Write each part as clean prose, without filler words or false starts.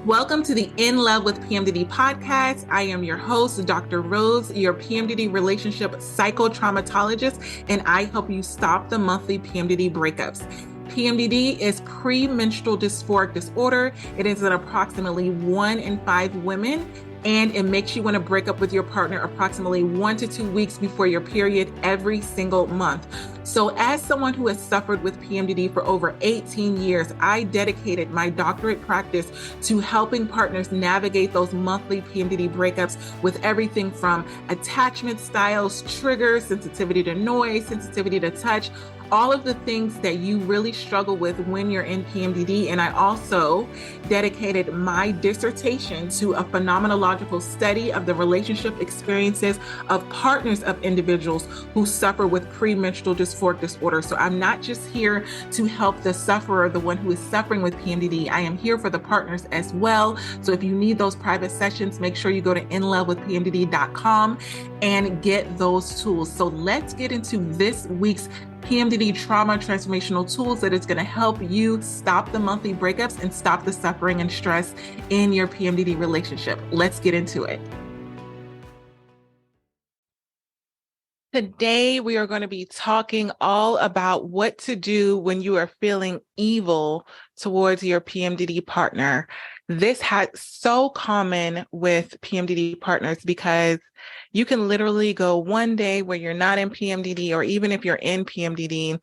Welcome to the In Love with PMDD podcast. I am your host, Dr. Rose, your PMDD relationship psychotraumatologist, and I help you stop the monthly PMDD breakups. PMDD is premenstrual dysphoric disorder. It is in approximately 1 in 5 women, and it makes you want to break up with your partner approximately 1 to 2 weeks before your period every single month. So as someone who has suffered with PMDD for over 18 years, I dedicated my doctorate practice to helping partners navigate those monthly PMDD breakups with everything from attachment styles, triggers, sensitivity to noise, sensitivity to touch, all of the things that you really struggle with when you're in PMDD. And I also dedicated my dissertation to a phenomenological study of the relationship experiences of partners of individuals who suffer with premenstrual dysphoric disorder. So I'm not just here to help the sufferer, the one who is suffering with PMDD. I am here for the partners as well. So if you need those private sessions, make sure you go to inlovewithpmdd.com and get those tools. So let's get into this week's PMDD trauma transformational tools that is going to help you stop the monthly breakups and stop the suffering and stress in your PMDD relationship. Let's get into it. Today, we are going to be talking all about what to do when you are feeling evil towards your PMDD partner. This has so common with PMDD partners because you can literally go one day where you're not in PMDD, or even if you're in PMDD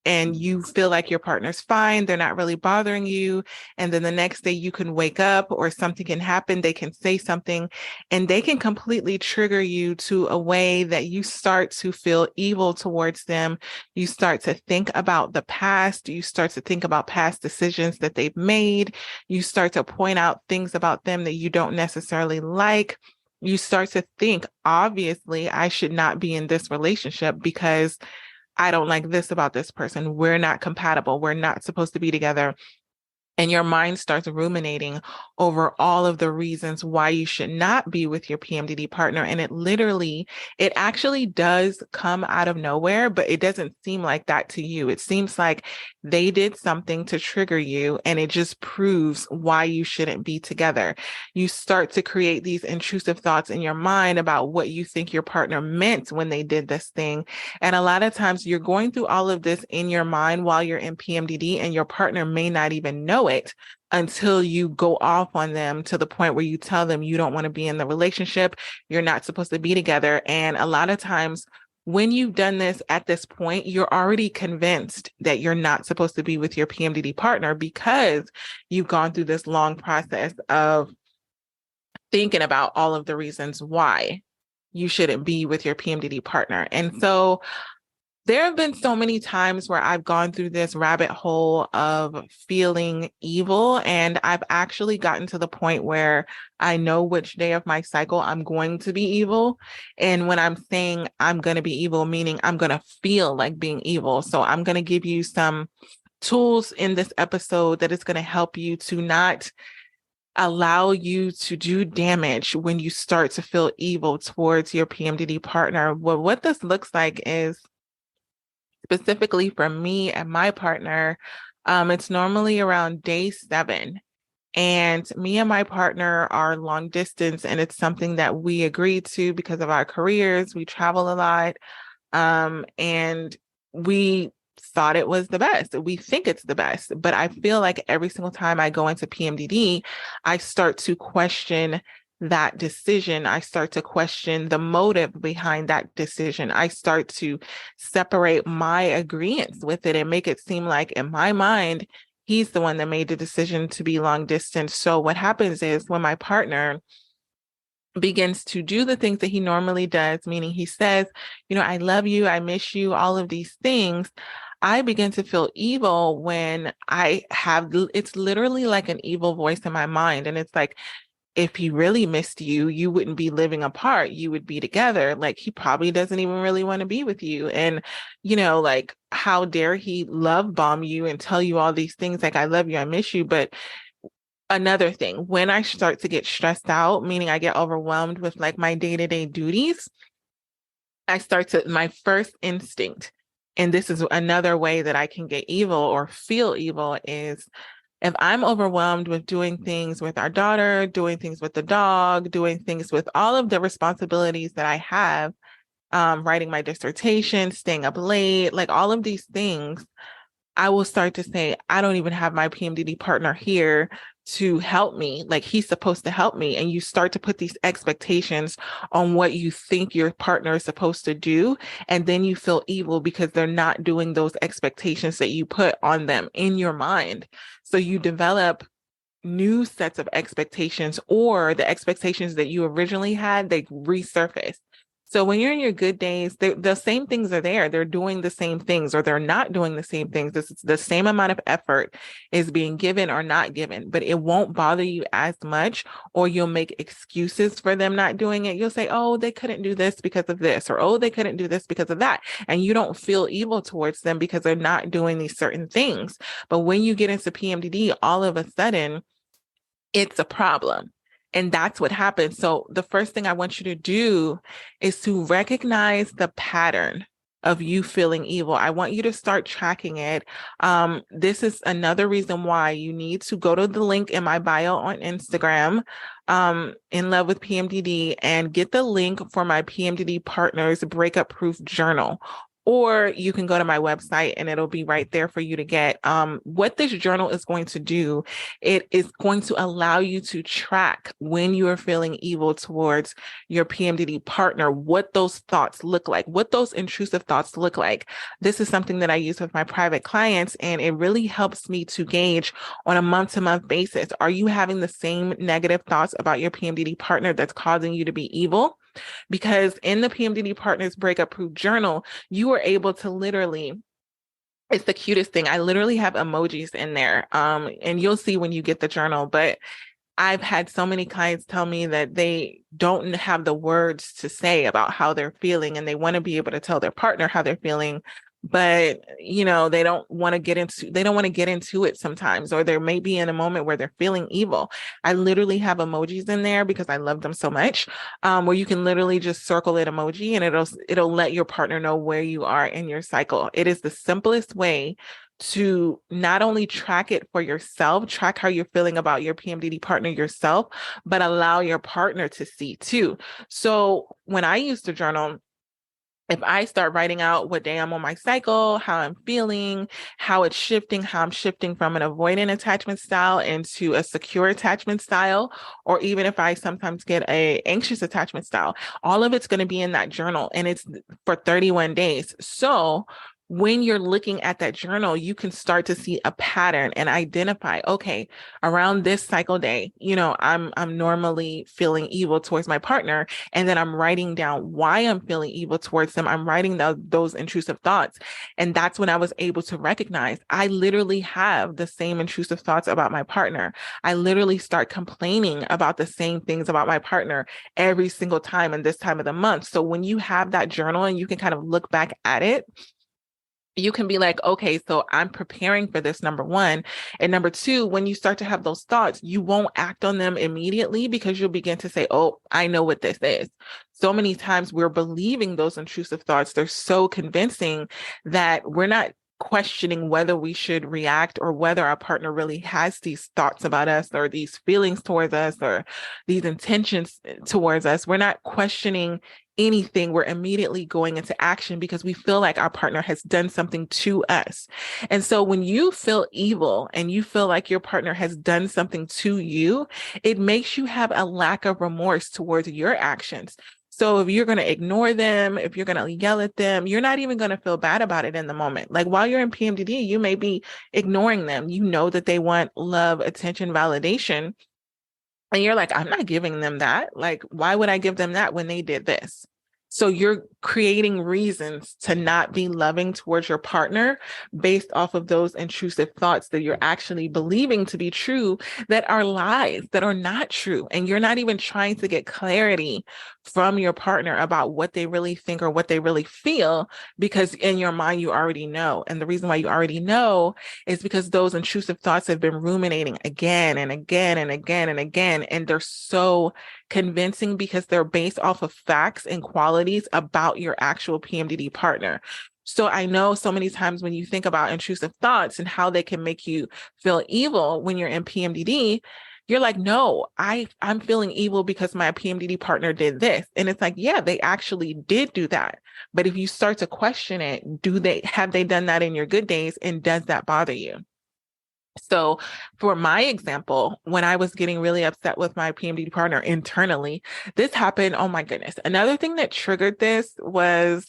and you feel like your partner's fine, they're not really bothering you. And then the next day you can wake up or something can happen, they can say something, and they can completely trigger you to a way that you start to feel evil towards them. You start to think about the past. You start to think about past decisions that they've made. You start to point out things about them that you don't necessarily like. You start to think, obviously, I should not be in this relationship because I don't like this about this person. We're not compatible. We're not supposed to be together. And your mind starts ruminating over all of the reasons why you should not be with your PMDD partner. And it actually does come out of nowhere, but it doesn't seem like that to you. It seems like they did something to trigger you, and it just proves why you shouldn't be together. You start to create these intrusive thoughts in your mind about what you think your partner meant when they did this thing. And a lot of times you're going through all of this in your mind while you're in PMDD, and your partner may not even know it until you go off on them to the point where you tell them you don't want to be in the relationship, you're not supposed to be together. And a lot of times when you've done this at this point, you're already convinced that you're not supposed to be with your PMDD partner because you've gone through this long process of thinking about all of the reasons why you shouldn't be with your PMDD partner. And so there have been so many times where I've gone through this rabbit hole of feeling evil, and I've actually gotten to the point where I know which day of my cycle I'm going to be evil. And when I'm saying I'm going to be evil, meaning I'm going to feel like being evil. So I'm going to give you some tools in this episode that is going to help you to not allow you to do damage when you start to feel evil towards your PMDD partner. Well, what this looks like is, specifically for me and my partner, it's normally around day 7. And me and my partner are long distance, and it's something that we agreed to because of our careers. We travel a lot, and we thought it was the best. We think it's the best. But I feel like every single time I go into PMDD, I start to question that decision. I start to question the motive behind that decision. I start to separate my agreement with it and make it seem like, in my mind, he's the one that made the decision to be long distance. So what happens is when my partner begins to do the things that he normally does, meaning he says, I love you, I miss you, all of these things, I begin to feel evil when it's literally like an evil voice in my mind. And it's like, if he really missed you, you wouldn't be living apart. You would be together. Like, he probably doesn't even really want to be with you. And, like, how dare he love bomb you and tell you all these things like, I love you, I miss you. But another thing, when I start to get stressed out, meaning I get overwhelmed with like my day-to-day duties, my first instinct, and this is another way that I can get evil or feel evil, is If I'm overwhelmed with doing things with our daughter, doing things with the dog, doing things with all of the responsibilities that I have, writing my dissertation, staying up late, like all of these things, I will start to say, I don't even have my PMDD partner here to help me. Like he's supposed to help me. And you start to put these expectations on what you think your partner is supposed to do. And then you feel evil because they're not doing those expectations that you put on them in your mind. So you develop new sets of expectations, or the expectations that you originally had, they resurface. So when you're in your good days, the same things are there. They're doing the same things, or they're not doing the same things. The same amount of effort is being given or not given, but it won't bother you as much, or you'll make excuses for them not doing it. You'll say, oh, they couldn't do this because of this, or oh, they couldn't do this because of that. And you don't feel evil towards them because they're not doing these certain things. But when you get into PMDD, all of a sudden, it's a problem. And that's what happens. So the first thing I want you to do is to recognize the pattern of you feeling evil. I want you to start tracking it. This is another reason why you need to go to the link in my bio on Instagram, In Love with PMDD, and get the link for my PMDD Partners Breakup Proof Journal. Or you can go to my website and it'll be right there for you to get. What this journal is going to do, it is going to allow you to track when you are feeling evil towards your PMDD partner, what those thoughts look like, what those intrusive thoughts look like. This is something that I use with my private clients, and it really helps me to gauge on a month-to-month basis. Are you having the same negative thoughts about your PMDD partner that's causing you to be evil? Because in the PMDD Partners Breakup Proof Journal, you are able to literally, it's the cutest thing. I literally have emojis in there. And you'll see when you get the journal, but I've had so many clients tell me that they don't have the words to say about how they're feeling, and they want to be able to tell their partner how they're feeling, but they don't want to get into it sometimes, or they may be in a moment where they're feeling evil. I literally have emojis in there because I love them so much, where you can literally just circle an emoji and it'll let your partner know where you are in your cycle. It is the simplest way to not only track it for yourself, track how you're feeling about your PMDD partner yourself, but allow your partner to see too. So when I used to journal, if I start writing out what day I'm on my cycle, how I'm feeling, how it's shifting, how I'm shifting from an avoidant attachment style into a secure attachment style, or even if I sometimes get a anxious attachment style, all of it's going to be in that journal, and it's for 31 days. So when you're looking at that journal, you can start to see a pattern and identify, okay, around this cycle day, I'm normally feeling evil towards my partner. And then I'm writing down why I'm feeling evil towards them. I'm writing down those intrusive thoughts. And that's when I was able to recognize I literally have the same intrusive thoughts about my partner. I literally start complaining about the same things about my partner every single time in this time of the month. So when you have that journal and you can kind of look back at it, you can be like, okay, so I'm preparing for this, number one. And number two, when you start to have those thoughts, you won't act on them immediately because you'll begin to say, oh, I know what this is. So many times we're believing those intrusive thoughts. They're so convincing that we're not questioning whether we should react or whether our partner really has these thoughts about us or these feelings towards us or these intentions towards us. We're not questioning anything. We're immediately going into action because we feel like our partner has done something to us. And so when you feel evil and you feel like your partner has done something to you, it makes you have a lack of remorse towards your actions. So if you're going to ignore them, if you're going to yell at them, you're not even going to feel bad about it in the moment. Like while you're in PMDD, you may be ignoring them. You know that they want love, attention, validation. And you're like, I'm not giving them that. Like, why would I give them that when they did this? So you're creating reasons to not be loving towards your partner based off of those intrusive thoughts that you're actually believing to be true, that are lies, that are not true. And you're not even trying to get clarity from your partner about what they really think or what they really feel, because in your mind, you already know. And the reason why you already know is because those intrusive thoughts have been ruminating again and again and again and again. And they're so convincing because they're based off of facts and qualities about your actual PMDD partner. So I know so many times when you think about intrusive thoughts and how they can make you feel evil when you're in PMDD, you're like, no, I'm feeling evil because my PMDD partner did this. And it's like, yeah, they actually did do that. But if you start to question it, have they done that in your good days? And does that bother you? So, for my example, when I was getting really upset with my PMDD partner internally, this happened. Oh my goodness. Another thing that triggered this was,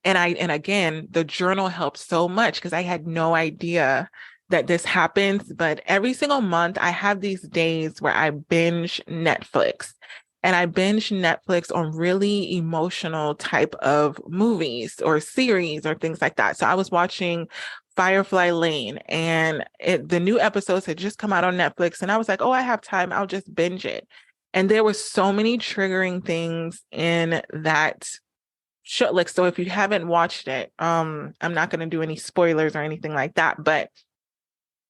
and again, the journal helped so much because I had no idea that this happens. But every single month, I have these days where I binge Netflix. And I binge Netflix on really emotional type of movies or series or things like that. So I was watching Firefly Lane, and the new episodes had just come out on Netflix. And I was like, oh, I have time. I'll just binge it. And there were so many triggering things in that show. Like, so if you haven't watched it, I'm not going to do any spoilers or anything like that, but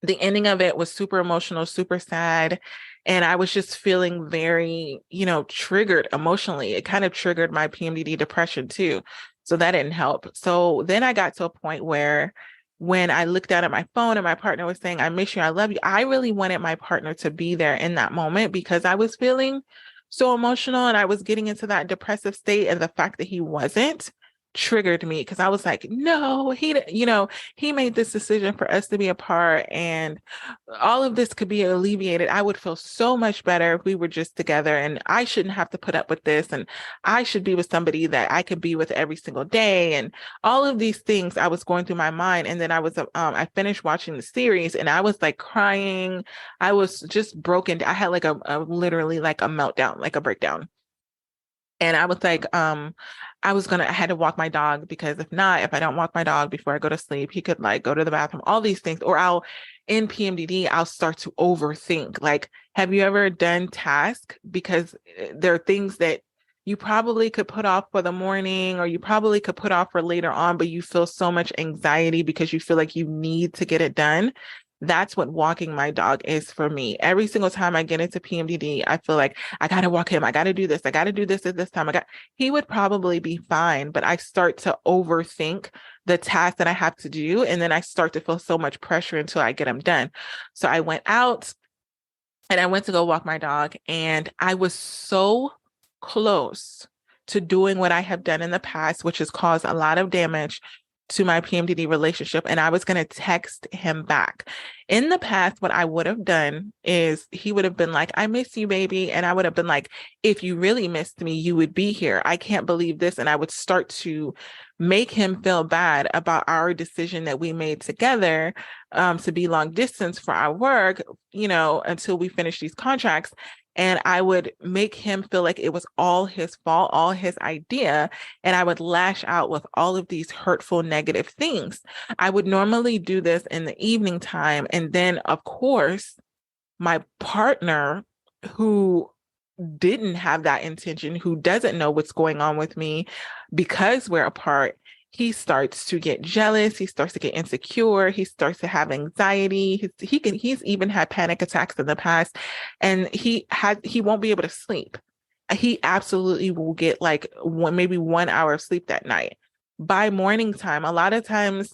the ending of it was super emotional, super sad. And I was just feeling very, triggered emotionally. It kind of triggered my PMDD depression too. So that didn't help. So then I got to a point where when I looked down at my phone and my partner was saying, I miss you, I love you, I really wanted my partner to be there in that moment because I was feeling so emotional and I was getting into that depressive state. And the fact that he wasn't triggered me because I was like, no, he made this decision for us to be apart and all of this could be alleviated. I would feel so much better if we were just together and I shouldn't have to put up with this. And I should be with somebody that I could be with every single day. And all of these things I was going through my mind. And then I finished watching the series and I was like crying. I was just broken. I had like a literally like a meltdown, like a breakdown. And I was like, I had to walk my dog because if I don't walk my dog before I go to sleep, he could like go to the bathroom, all these things. Or in PMDD, I'll start to overthink. Like, have you ever done task? Because there are things that you probably could put off for the morning or you probably could put off for later on, but you feel so much anxiety because you feel like you need to get it done. That's what walking my dog is for me. Every single time I get into PMDD, I feel like I got to walk him. I got to do this. I got to do this at this time. He would probably be fine, but I start to overthink the task that I have to do. And then I start to feel so much pressure until I get them done. So I went out and I went to go walk my dog and I was so close to doing what I have done in the past, which has caused a lot of damage to my PMDD relationship. And I was going to text him back. In the past, what I would have done is he would have been like, I miss you, baby. And I would have been like, if you really missed me, you would be here. I can't believe this. And I would start to make him feel bad about our decision that we made together to be long distance for our work, until we finish these contracts. And I would make him feel like it was all his fault, all his idea. And I would lash out with all of these hurtful, negative things. I would normally do this in the evening time. And then, of course, my partner, who didn't have that intention, who doesn't know what's going on with me because we're apart, he starts to get jealous. He starts to get insecure. He starts to have anxiety. He's even had panic attacks in the past, and he won't be able to sleep. He absolutely will get like maybe 1 hour of sleep that night. By morning time, a lot of times,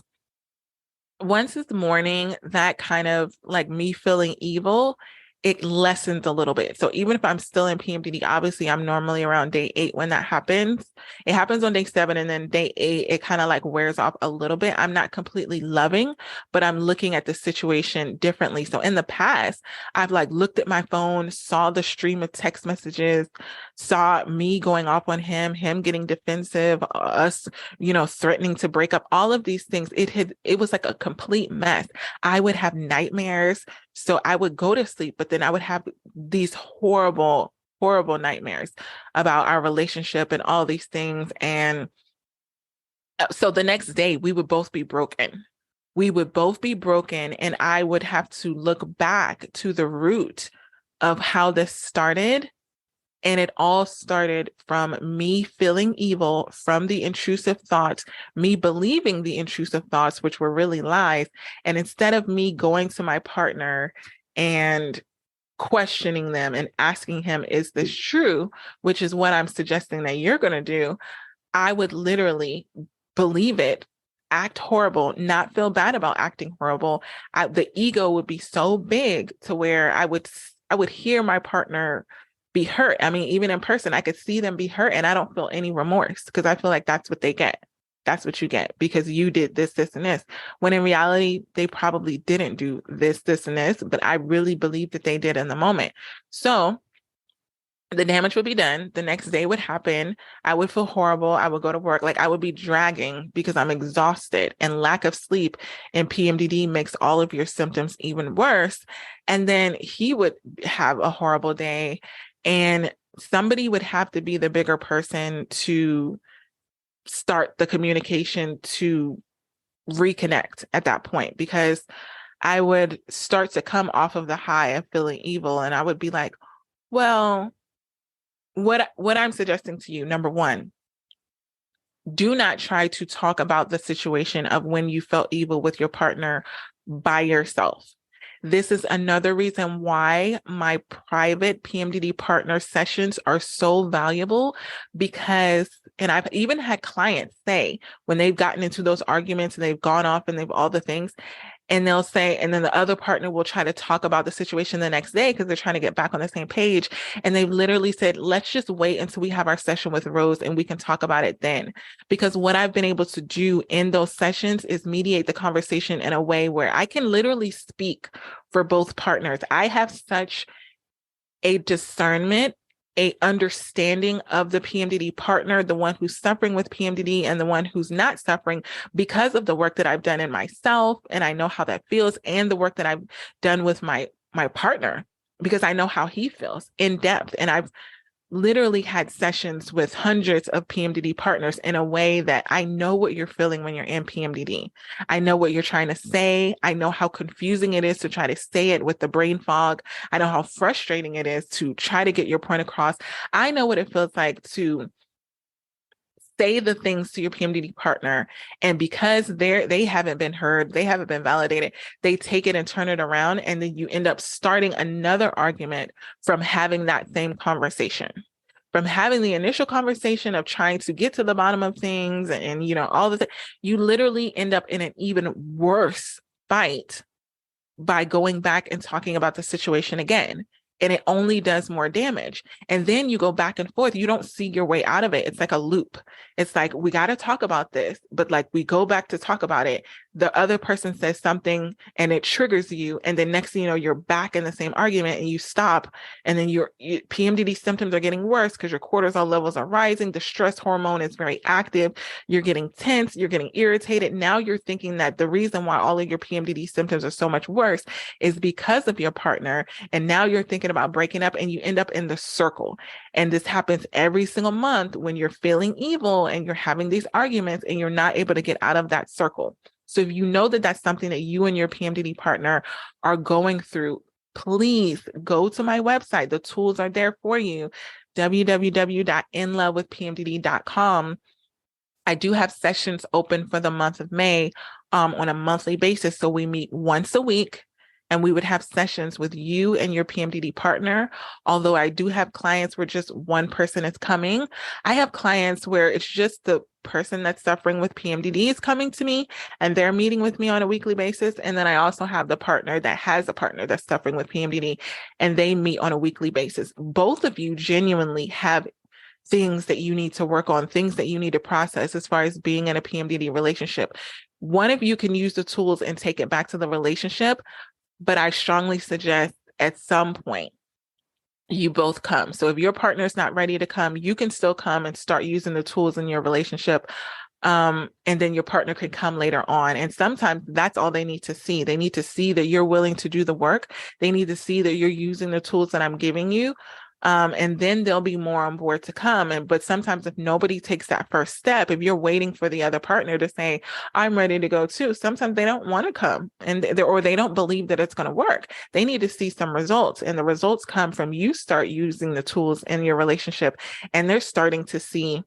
once it's morning, that kind of like me feeling evil, it lessens a little bit. So even if I'm still in PMDD, obviously I'm normally around day 8 when that happens. It happens on day 7, and then day 8, it kind of like wears off a little bit. I'm not completely loving, but I'm looking at the situation differently. So in the past, I've like looked at my phone, saw the stream of text messages, saw me going off on him getting defensive, us, threatening to break up, all of these things. It was like a complete mess. I would have nightmares. So I would go to sleep, but then I would have these horrible, horrible nightmares about our relationship and all these things. And so the next day we would both be broken. We would both be broken. And I would have to look back to the root of how this started. And it all started from me feeling evil from the intrusive thoughts, me believing the intrusive thoughts, which were really lies. And instead of me going to my partner and questioning them and asking him, is this true? Which is what I'm suggesting that you're going to do. I would literally believe it, act horrible, not feel bad about acting horrible. The ego would be so big to where I would hear my partner be hurt. I mean, even in person, I could see them be hurt and I don't feel any remorse because I feel like that's what they get. That's what you get because you did this, this, and this. When in reality, they probably didn't do this, this, and this, but I really believe that they did in the moment. So the damage would be done. The next day would happen. I would feel horrible. I would go to work. Like I would be dragging because I'm exhausted, and lack of sleep and PMDD makes all of your symptoms even worse. And then he would have a horrible day, and somebody would have to be the bigger person to start the communication to reconnect at that point, because I would start to come off of the high of feeling evil. And I would be like, well, what I'm suggesting to you, number one, do not try to talk about the situation of when you felt evil with your partner by yourself. This is another reason why my private PMDD partner sessions are so valuable, because, and I've even had clients say when they've gotten into those arguments and they've gone off and they've all the things, and they'll say, and then the other partner will try to talk about the situation the next day because they're trying to get back on the same page. And they've literally said, let's just wait until we have our session with Rose and we can talk about it then. Because what I've been able to do in those sessions is mediate the conversation in a way where I can literally speak for both partners. I have such a discernment, a understanding of the PMDD partner, the one who's suffering with PMDD and the one who's not suffering, because of the work that I've done in myself. And I know how that feels, and the work that I've done with my partner, because I know how he feels in depth. And I've literally had sessions with hundreds of PMDD partners in a way that I know what you're feeling when you're in PMDD. I know what you're trying to say. I know how confusing it is to try to say it with the brain fog. I know how frustrating it is to try to get your point across. I know what it feels like to say the things to your PMDD partner, and because they haven't been heard, they haven't been validated, they take it and turn it around, and then you end up starting another argument from having that same conversation, from having the initial conversation of trying to get to the bottom of things, and all the you literally end up in an even worse fight by going back and talking about the situation again. And it only does more damage. And then you go back and forth. You don't see your way out of it. It's like a loop. It's like, we got to talk about this, but like we go back to talk about it. The other person says something and it triggers you. And then next thing you know, you're back in the same argument and you stop. And then your PMDD symptoms are getting worse because your cortisol levels are rising. The stress hormone is very active. You're getting tense. You're getting irritated. Now you're thinking that the reason why all of your PMDD symptoms are so much worse is because of your partner. And now you're thinking about breaking up, and you end up in the circle. And this happens every single month when you're feeling evil and you're having these arguments and you're not able to get out of that circle. So if you know that that's something that you and your PMDD partner are going through, please go to my website. The tools are there for you. www.inlovewithpmdd.com. I do have sessions open for the month of May on a monthly basis. So we meet once a week, and we would have sessions with you and your PMDD partner. Although I do have clients where just one person is coming. I have clients where it's just the person that's suffering with PMDD is coming to me and they're meeting with me on a weekly basis. And then I also have the partner that has a partner that's suffering with PMDD and they meet on a weekly basis. Both of you genuinely have things that you need to work on, things that you need to process as far as being in a PMDD relationship. One of you can use the tools and take it back to the relationship, but I strongly suggest at some point you both come. So if your partner is not ready to come, you can still come and start using the tools in your relationship. And then your partner could come later on. And sometimes that's all they need to see. They need to see that you're willing to do the work. They need to see that you're using the tools that I'm giving you. And then they'll be more on board to come. But sometimes if nobody takes that first step, if you're waiting for the other partner to say, I'm ready to go too, sometimes they don't want to come or they don't believe that it's going to work. They need to see some results, and the results come from you start using the tools in your relationship, and they're starting to see,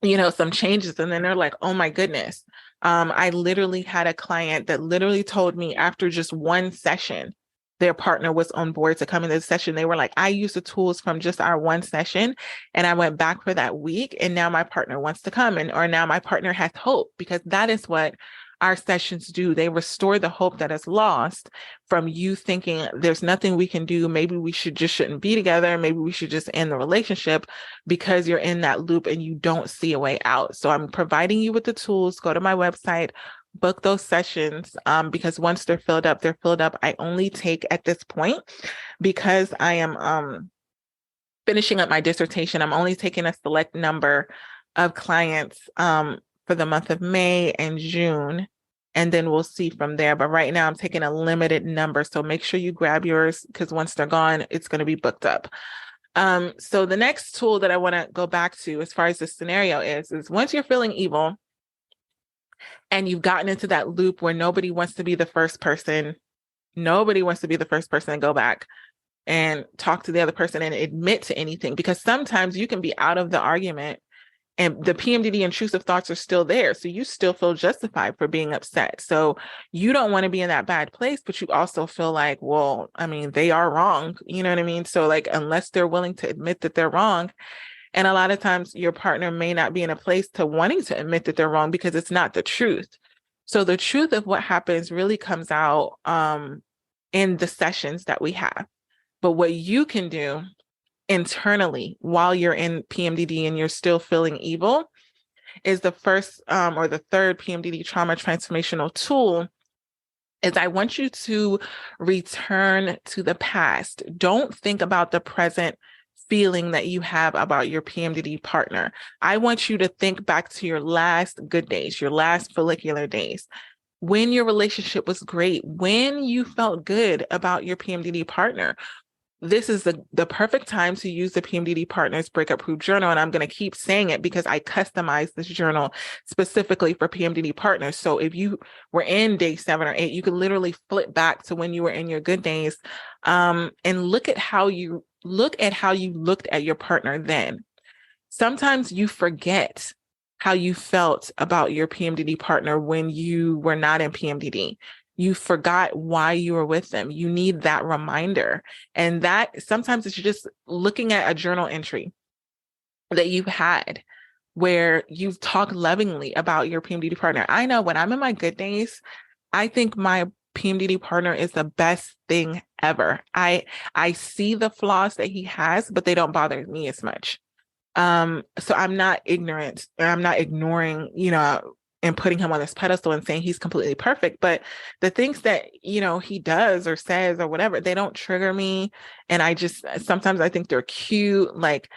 some changes. And then they're like, oh my goodness. I literally had a client that literally told me after just one session, their partner was on board to come in the session. They were like, I used the tools from just our one session and I went back for that week. And now my partner wants to come or now my partner has hope, because that is what our sessions do. They restore the hope that is lost from you thinking there's nothing we can do. Maybe we shouldn't be together. Maybe we should just end the relationship, because you're in that loop and you don't see a way out. So I'm providing you with the tools. Go to my website, book those sessions, because once they're filled up, they're filled up. I only take at this point, because I am finishing up my dissertation, I'm only taking a select number of clients for the month of May and June, and then we'll see from there. But right now I'm taking a limited number. So make sure you grab yours, because once they're gone, it's going to be booked up. So the next tool that I want to go back to as far as the scenario is once you're feeling evil, and you've gotten into that loop where nobody wants to be the first person to go back and talk to the other person and admit to anything, because sometimes you can be out of the argument and the PMDD intrusive thoughts are still there. So you still feel justified for being upset. So you don't want to be in that bad place, but you also feel like, well, I mean, they are wrong. You know what I mean? So like, unless they're willing to admit that they're wrong, and a lot of times your partner may not be in a place to wanting to admit that they're wrong because it's not the truth. So the truth of what happens really comes out in the sessions that we have. But what you can do internally while you're in PMDD and you're still feeling evil is the first or the third PMDD trauma transformational tool is I want you to return to the past. Don't think about the present feeling that you have about your PMDD partner. I want you to think back to your last good days, your last follicular days, when your relationship was great, when you felt good about your PMDD partner. This is the perfect time to use the PMDD Partners Breakup Proof Journal. And I'm going to keep saying it because I customized this journal specifically for PMDD partners. So if you were in day 7 or 8, you could literally flip back to when you were in your good days and look at how you looked at your partner then. Sometimes you forget how you felt about your PMDD partner when you were not in PMDD. You forgot why you were with them. You need that reminder. And that sometimes it's just looking at a journal entry that you've had where you've talked lovingly about your PMDD partner. I know when I'm in my good days, I think my PMDD partner is the best thing ever. I see the flaws that he has, but they don't bother me as much. So I'm not ignorant, or I'm not ignoring, and putting him on this pedestal and saying he's completely perfect. But the things that, he does or says or whatever, they don't trigger me. And sometimes I think they're cute. Like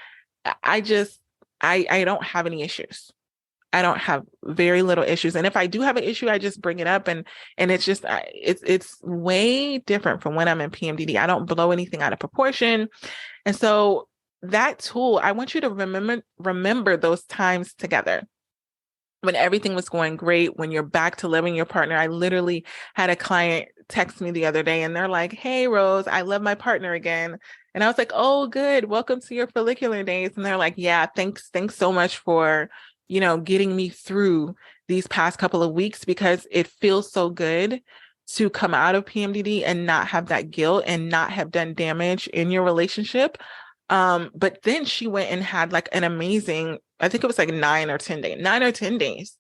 I don't have any issues. I don't have very little issues. And if I do have an issue, I just bring it up. And it's just, it's way different from when I'm in PMDD. I don't blow anything out of proportion. And so that tool, I want you to remember those times together when everything was going great, when you're back to loving your partner. I literally had a client text me the other day and they're like, hey, Rose, I love my partner again. And I was like, oh, good. Welcome to your follicular days. And they're like, yeah, thanks so much for, getting me through these past couple of weeks, because it feels so good to come out of PMDD and not have that guilt and not have done damage in your relationship. But then she went and had like an amazing, I think it was like 9 or 10 days.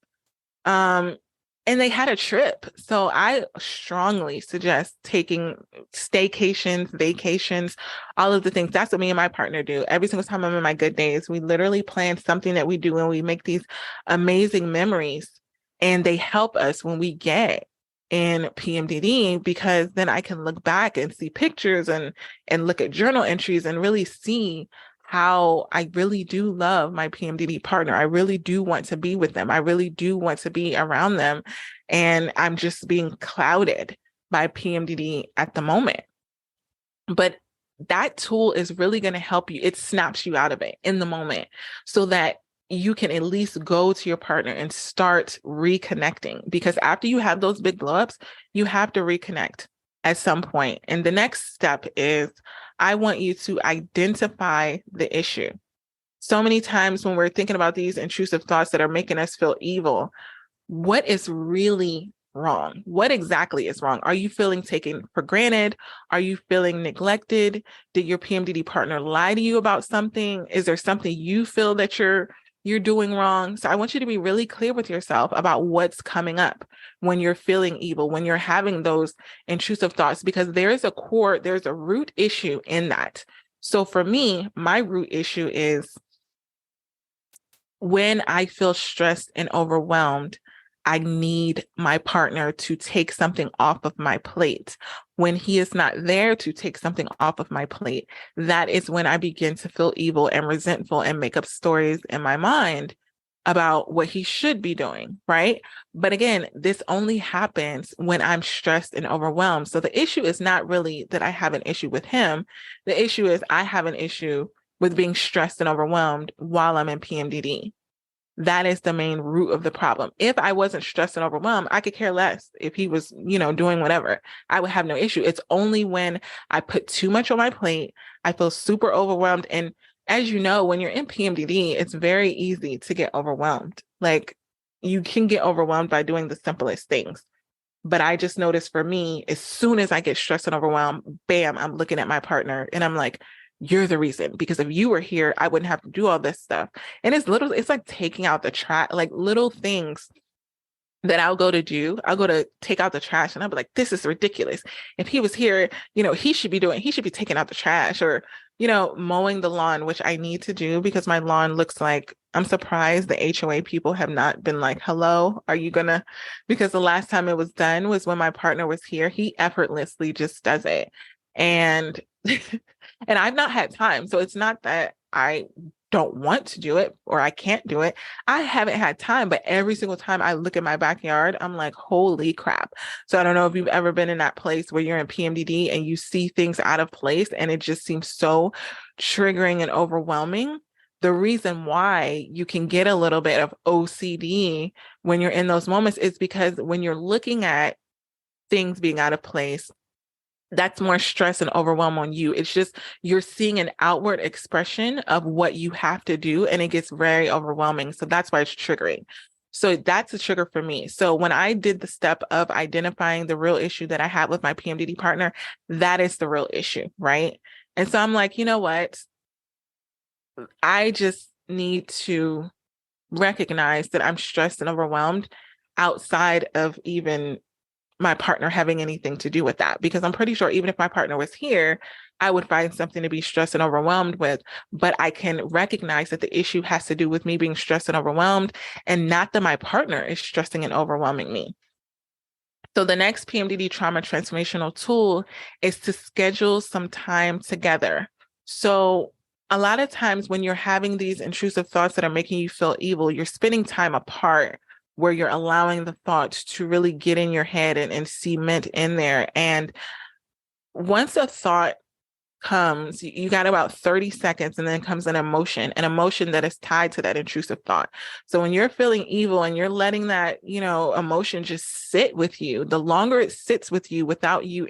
And they had a trip. So I strongly suggest taking staycations, vacations, all of the things. That's what me and my partner do. Every single time I'm in my good days, we literally plan something that we do and we make these amazing memories. And they help us when we get in PMDD, because then I can look back and see pictures and look at journal entries and really see how I really do love my PMDD partner. I really do want to be with them. I really do want to be around them. And I'm just being clouded by PMDD at the moment. But that tool is really going to help you. It snaps you out of it in the moment so that you can at least go to your partner and start reconnecting. Because after you have those big blowups, you have to reconnect at some point. And the next step is, I want you to identify the issue. So many times when we're thinking about these intrusive thoughts that are making us feel evil, what is really wrong? What exactly is wrong? Are you feeling taken for granted? Are you feeling neglected? Did your PMDD partner lie to you about something? Is there something you feel that you're doing wrong? So I want you to be really clear with yourself about what's coming up when you're feeling evil, when you're having those intrusive thoughts, because there's a root issue in that. So for me, my root issue is when I feel stressed and overwhelmed, I need my partner to take something off of my plate. When he is not there to take something off of my plate, that is when I begin to feel evil and resentful and make up stories in my mind about what he should be doing, right? But again, this only happens when I'm stressed and overwhelmed. So the issue is not really that I have an issue with him. The issue is I have an issue with being stressed and overwhelmed while I'm in PMDD. That is the main root of the problem. If I wasn't stressed and overwhelmed, I could care less if he was, doing whatever. I would have no issue. It's only when I put too much on my plate, I feel super overwhelmed. And as you know, when you're in PMDD, it's very easy to get overwhelmed. Like you can get overwhelmed by doing the simplest things. But I just noticed for me, as soon as I get stressed and overwhelmed, bam, I'm looking at my partner and I'm like, you're the reason, because if you were here, I wouldn't have to do all this stuff. And it's like taking out the trash, like little things that I'll go to do. I'll go to take out the trash and I'll be like, this is ridiculous. If he was here, he should be taking out the trash or, mowing the lawn, which I need to do because my lawn looks like, I'm surprised the HOA people have not been like, hello, are you gonna, because the last time it was done was when my partner was here. He effortlessly just does it. And and I've not had time. So it's not that I don't want to do it or I can't do it. I haven't had time, but every single time I look at my backyard, I'm like, holy crap. So I don't know if you've ever been in that place where you're in PMDD and you see things out of place and it just seems so triggering and overwhelming. The reason why you can get a little bit of OCD when you're in those moments is because when you're looking at things being out of place, that's more stress and overwhelm on you. It's just you're seeing an outward expression of what you have to do, and it gets very overwhelming. So that's why it's triggering. So that's a trigger for me. So when I did the step of identifying the real issue that I had with my PMDD partner, that is the real issue, right? And so I'm like, you know what? I just need to recognize that I'm stressed and overwhelmed outside of even my partner having anything to do with that, because I'm pretty sure even if my partner was here, I would find something to be stressed and overwhelmed with. But I can recognize that the issue has to do with me being stressed and overwhelmed and not that my partner is stressing and overwhelming me. So the next PMDD trauma transformational tool is to schedule some time together. So a lot of times when you're having these intrusive thoughts that are making you feel evil, you're spending time apart where you're allowing the thoughts to really get in your head and cement in there. And once a thought comes, you got about 30 seconds and then comes an emotion that is tied to that intrusive thought. So when you're feeling evil and you're letting that, emotion just sit with you, the longer it sits with you without you,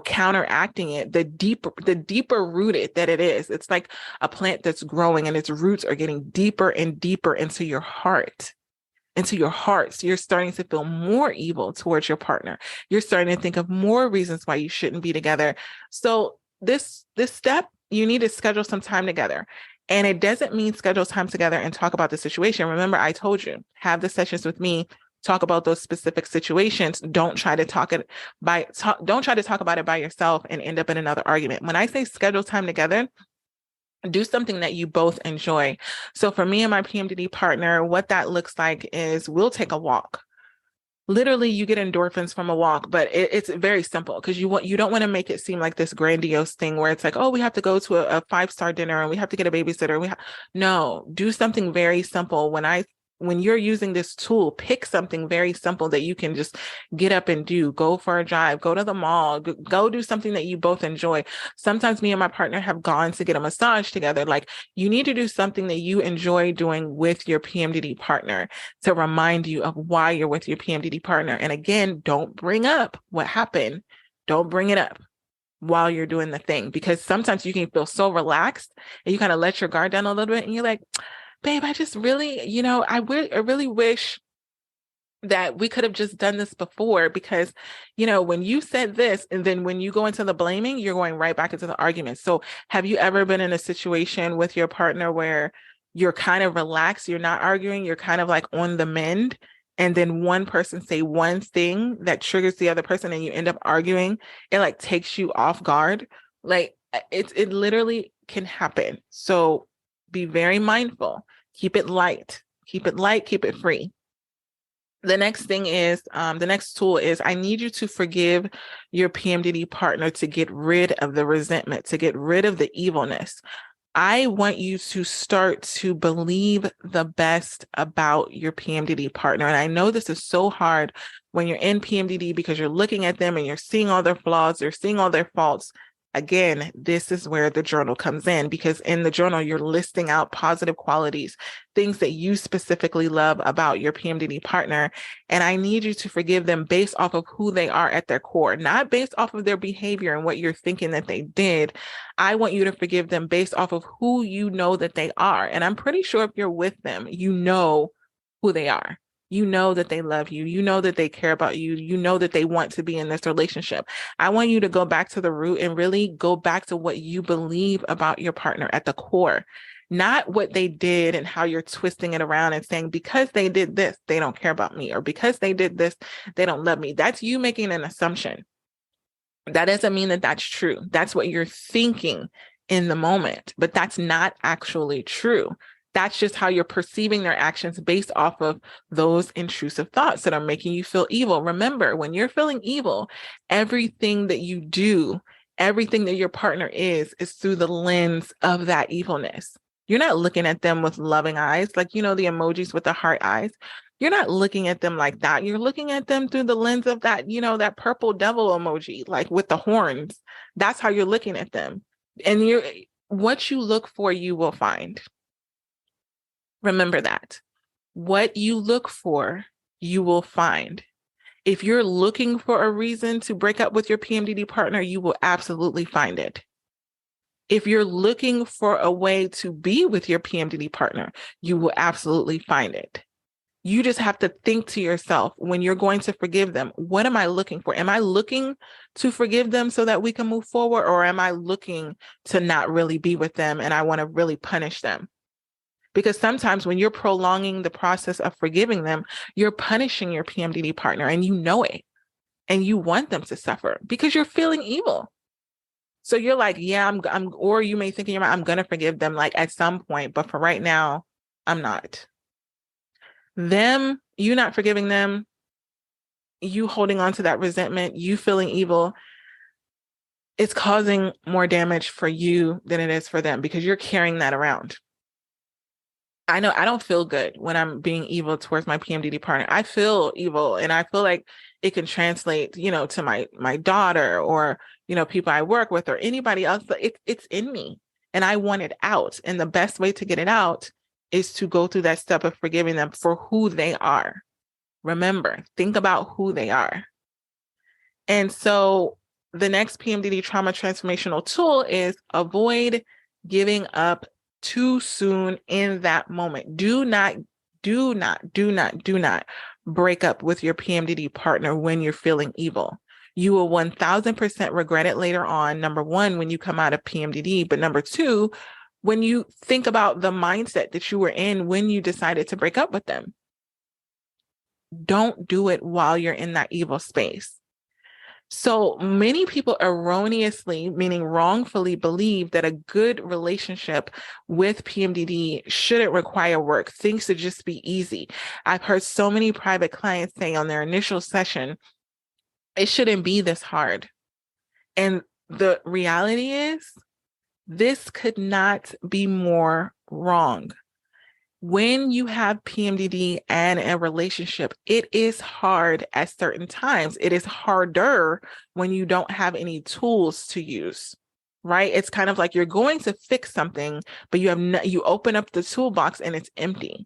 counteracting it, the deeper rooted that it is. It's like a plant that's growing and its roots are getting deeper and deeper into your heart. So you're starting to feel more evil towards your partner. You're starting to think of more reasons why you shouldn't be together. So this step, you need to schedule some time together. And it doesn't mean schedule time together and talk about the situation. Remember, I told you, have the sessions with me, talk about those specific situations. Don't try to talk about it by yourself and end up in another argument. When I say schedule time together, do something that you both enjoy. So for me and my PMDD partner, what that looks like is we'll take a walk. Literally, you get endorphins from a walk, but it's very simple because you don't want to make it seem like this grandiose thing where it's like, oh, we have to go to a 5-star dinner and we have to get a babysitter. No, do something very simple. When you're using this tool, pick something very simple that you can just get up and do. Go for a drive, go to the mall, go do something that you both enjoy. Sometimes me and my partner have gone to get a massage together. Like, you need to do something that you enjoy doing with your PMDD partner to remind you of why you're with your PMDD partner. And again, don't bring up what happened. Don't bring it up while you're doing the thing, because sometimes you can feel so relaxed and you kind of let your guard down a little bit and you're like, babe, I just really, I really wish that we could have just done this before because, when you said this, and then when you go into the blaming, you're going right back into the argument. So have you ever been in a situation with your partner where you're kind of relaxed, you're not arguing, you're kind of like on the mend, and then one person say one thing that triggers the other person and you end up arguing, it like takes you off guard? Like it literally can happen. So be very mindful. Keep it light. Keep it light, keep it free. The next thing is, the next tool is, I need you to forgive your PMDD partner to get rid of the resentment, to get rid of the evilness. I want you to start to believe the best about your PMDD partner. And I know this is so hard when you're in PMDD because you're looking at them and you're seeing all their flaws, you're seeing all their faults. Again, this is where the journal comes in, because in the journal, you're listing out positive qualities, things that you specifically love about your PMDD partner. And I need you to forgive them based off of who they are at their core, not based off of their behavior and what you're thinking that they did. I want you to forgive them based off of who you know that they are. And I'm pretty sure if you're with them, you know who they are. You know that they love you. You know that they care about you. You know that they want to be in this relationship. I want you to go back to the root and really go back to what you believe about your partner at the core, not what they did and how you're twisting it around and saying, because they did this, they don't care about me, or because they did this, they don't love me. That's you making an assumption. That doesn't mean that that's true. That's what you're thinking in the moment, but that's not actually true. That's just how you're perceiving their actions based off of those intrusive thoughts that are making you feel evil. Remember, when you're feeling evil, everything that you do, everything that your partner is through the lens of that evilness. You're not looking at them with loving eyes, like, the emojis with the heart eyes. You're not looking at them like that. You're looking at them through the lens of that, that purple devil emoji, like with the horns. That's how you're looking at them. And what you look for, you will find. Remember that. What you look for, you will find. If you're looking for a reason to break up with your PMDD partner, you will absolutely find it. If you're looking for a way to be with your PMDD partner, you will absolutely find it. You just have to think to yourself, when you're going to forgive them, what am I looking for? Am I looking to forgive them so that we can move forward? Or am I looking to not really be with them and I want to really punish them? Because sometimes when you're prolonging the process of forgiving them, you're punishing your PMDD partner and you know it. And you want them to suffer because you're feeling evil. So you're like, yeah, or you may think in your mind, I'm going to forgive them like at some point, but for right now, I'm not. You not forgiving them, you holding on to that resentment, you feeling evil, it's causing more damage for you than it is for them because you're carrying that around. I know I don't feel good when I'm being evil towards my PMDD partner. I feel evil and I feel like it can translate, to my daughter or, people I work with or anybody else, but it's in me and I want it out. And the best way to get it out is to go through that step of forgiving them for who they are. Remember, think about who they are. And so the next PMDD trauma transformational tool is avoid giving up too soon in that moment. Do not break up with your PMDD partner when you're feeling evil. You will 1000% regret it later on. Number one, when you come out of PMDD, but number two, when you think about the mindset that you were in when you decided to break up with them. Don't do it while you're in that evil space. So many people erroneously, meaning wrongfully, believe that a good relationship with PMDD shouldn't require work. Things should just be easy. I've heard so many private clients say on their initial session, it shouldn't be this hard. And the reality is, this could not be more wrong. When you have PMDD and a relationship, it is hard at certain times. It is harder when you don't have any tools to use, right? It's kind of like you're going to fix something, but you open up the toolbox and it's empty.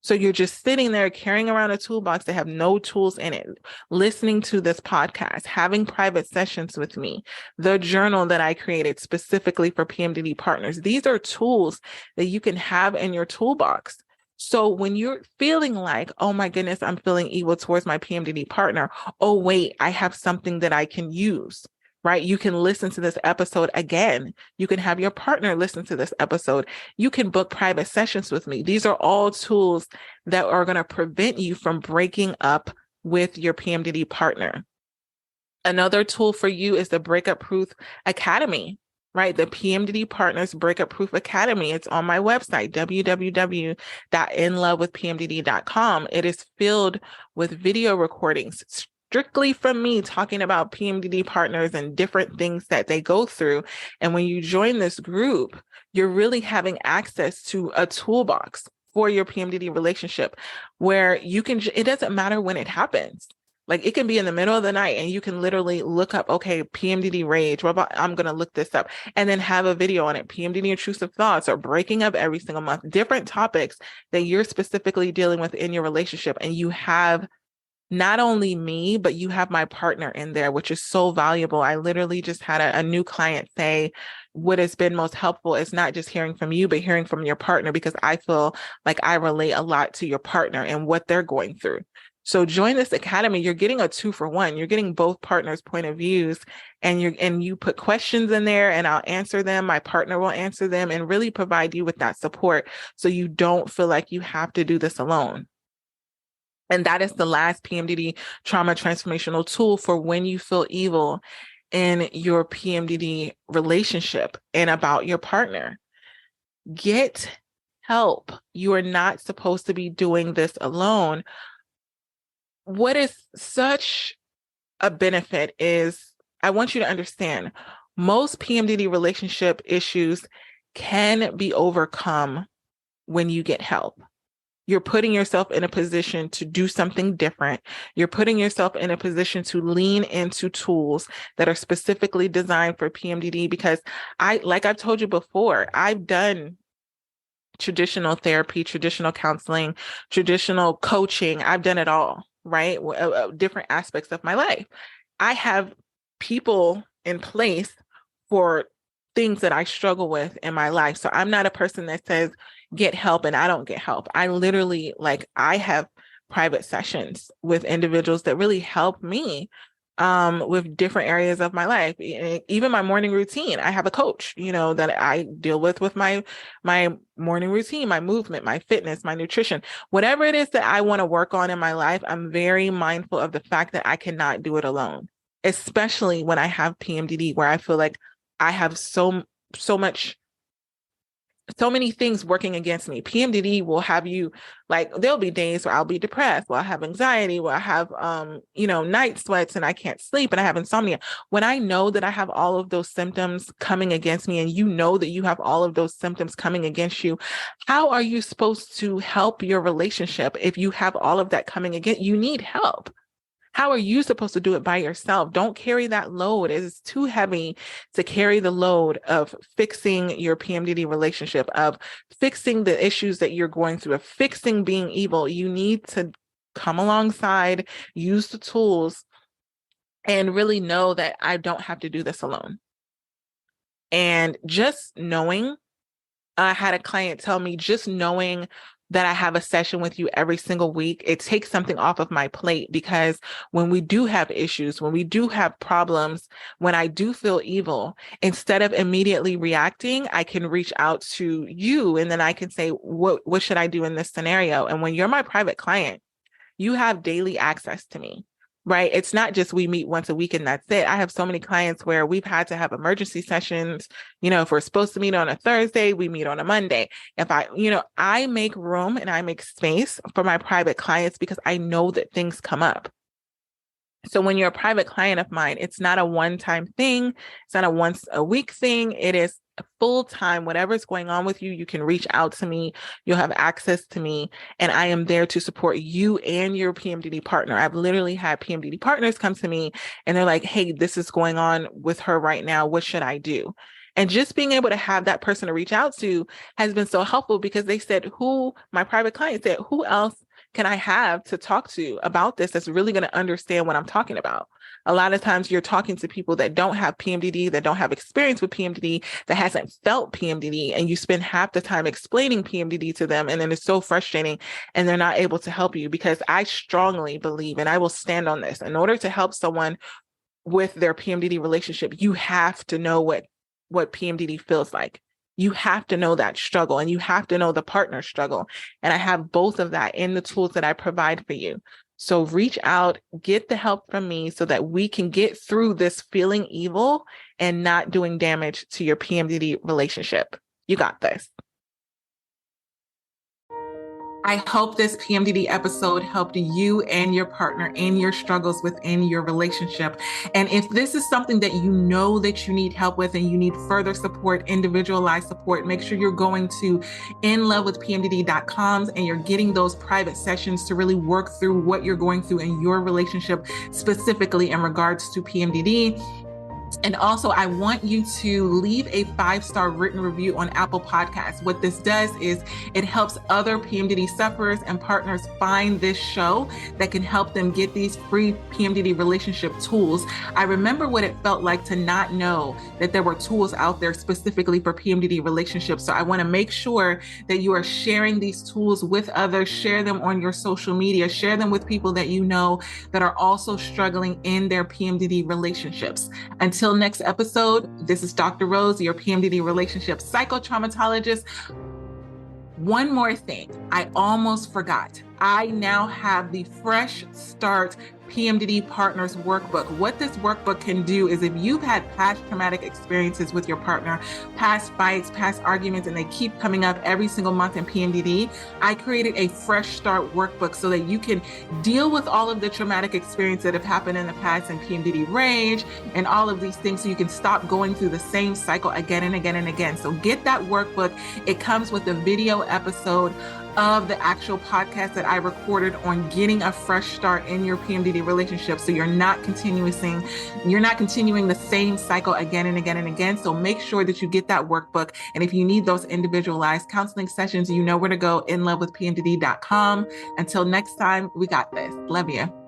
So you're just sitting there carrying around a toolbox that have no tools in it, listening to this podcast, having private sessions with me, the journal that I created specifically for PMDD partners. These are tools that you can have in your toolbox. So when you're feeling like, oh my goodness, I'm feeling evil towards my PMDD partner, oh wait, I have something that I can use, right? You can listen to this episode again. You can have your partner listen to this episode. You can book private sessions with me. These are all tools that are going to prevent you from breaking up with your PMDD partner. Another tool for you is the Breakup Proof Academy, right? The PMDD Partners Breakup Proof Academy. It's on my website, www.inlovewithpmdd.com. It is filled with video recordings strictly from me talking about PMDD partners and different things that they go through. And when you join this group, you're really having access to a toolbox for your PMDD relationship where you can, it doesn't matter when it happens. Like it can be in the middle of the night and you can literally look up, okay, PMDD rage. What about, I'm going to look this up and then have a video on it. PMDD intrusive thoughts or breaking up every single month, different topics that you're specifically dealing with in your relationship. And you have not only me, but you have my partner in there, which is so valuable. I literally just had a new client say, what has been most helpful is not just hearing from you, but hearing from your partner, because I feel like I relate a lot to your partner and what they're going through. So join this academy. You're getting a 2-for-1. You're getting both partners' point of views, and you put questions in there and I'll answer them. My partner will answer them and really provide you with that support so you don't feel like you have to do this alone. And that is the last PMDD trauma transformational tool for when you feel evil in your PMDD relationship and about your partner. Get help. You are not supposed to be doing this alone. What is such a benefit is, I want you to understand, most PMDD relationship issues can be overcome when you get help. You're putting yourself in a position to do something different. You're putting yourself in a position to lean into tools that are specifically designed for PMDD, because like I've told you before, I've done traditional therapy, traditional counseling, traditional coaching. I've done it all, right? Different aspects of my life. I have people in place for things that I struggle with in my life. So I'm not a person that says, get help and I don't get help. I literally, like, I have private sessions with individuals that really help me with different areas of my life. Even my morning routine, I have a coach, that I deal with my morning routine, my movement, my fitness, my nutrition, whatever it is that I want to work on in my life. I'm very mindful of the fact that I cannot do it alone, especially when I have PMDD, where I feel like I have so many things working against me. PMDD will have you, like, there'll be days where I'll be depressed, where I have anxiety, where I have, night sweats and I can't sleep and I have insomnia. When I know that I have all of those symptoms coming against me, and you know that you have all of those symptoms coming against you, how are you supposed to help your relationship if you have all of that coming against you? Need help. How are you supposed to do it by yourself? Don't carry that load. It is too heavy to carry the load of fixing your PMDD relationship, of fixing the issues that you're going through, of fixing being evil. You need to come alongside, use the tools, and really know that I don't have to do this alone. And just knowing, I had a client tell me, just knowing that I have a session with you every single week, it takes something off of my plate, because when we do have issues, when we do have problems, when I do feel evil, instead of immediately reacting, I can reach out to you and then I can say, what should I do in this scenario? And when you're my private client, you have daily access to me. Right? It's not just we meet once a week and that's it. I have so many clients where we've had to have emergency sessions. If we're supposed to meet on a Thursday, we meet on a Monday. If I make room and I make space for my private clients because I know that things come up. So when you're a private client of mine, it's not a one-time thing. It's not a once a week thing. It is full time. Whatever's going on with you, you can reach out to me. You'll have access to me, and I am there to support you and your PMDD partner. I've literally had PMDD partners come to me and they're like, hey, this is going on with her right now. What should I do? And just being able to have that person to reach out to has been so helpful, because they said, my private client said, who else can I have to talk to about this that's really going to understand what I'm talking about? A lot of times you're talking to people that don't have PMDD, that don't have experience with PMDD, that hasn't felt PMDD, and you spend half the time explaining PMDD to them, and then it's so frustrating, and they're not able to help you. Because I strongly believe, and I will stand on this, in order to help someone with their PMDD relationship, you have to know what PMDD feels like. You have to know that struggle, and you have to know the partner struggle. And I have both of that in the tools that I provide for you. So reach out, get the help from me so that we can get through this feeling evil and not doing damage to your PMDD relationship. You got this. I hope this PMDD episode helped you and your partner in your struggles within your relationship. And if this is something that you know that you need help with and you need further support, individualized support, make sure you're going to inlovewithpmdd.com and you're getting those private sessions to really work through what you're going through in your relationship, specifically in regards to PMDD. And also, I want you to leave a 5-star written review on Apple Podcasts. What this does is it helps other PMDD sufferers and partners find this show that can help them get these free PMDD relationship tools. I remember what it felt like to not know that there were tools out there specifically for PMDD relationships. So I want to make sure that you are sharing these tools with others, share them on your social media, share them with people that you know that are also struggling in their PMDD relationships. Until next episode, this is Dr. Rose, your PMDD relationship psychotraumatologist. One more thing, I almost forgot. I now have the Fresh Start PMDD Partners Workbook. What this workbook can do is, if you've had past traumatic experiences with your partner, past fights, past arguments, and they keep coming up every single month in PMDD, I created a Fresh Start Workbook so that you can deal with all of the traumatic experiences that have happened in the past in PMDD rage and all of these things, so you can stop going through the same cycle again and again and again. So get that workbook. It comes with a video episode of the actual podcast that I recorded on getting a fresh start in your PMDD relationship, so you're not continuing the same cycle again and again and again. So make sure that you get that workbook. And if you need those individualized counseling sessions, you know where to go, inlovewithpmdd.com. Until next time, we got this. Love you.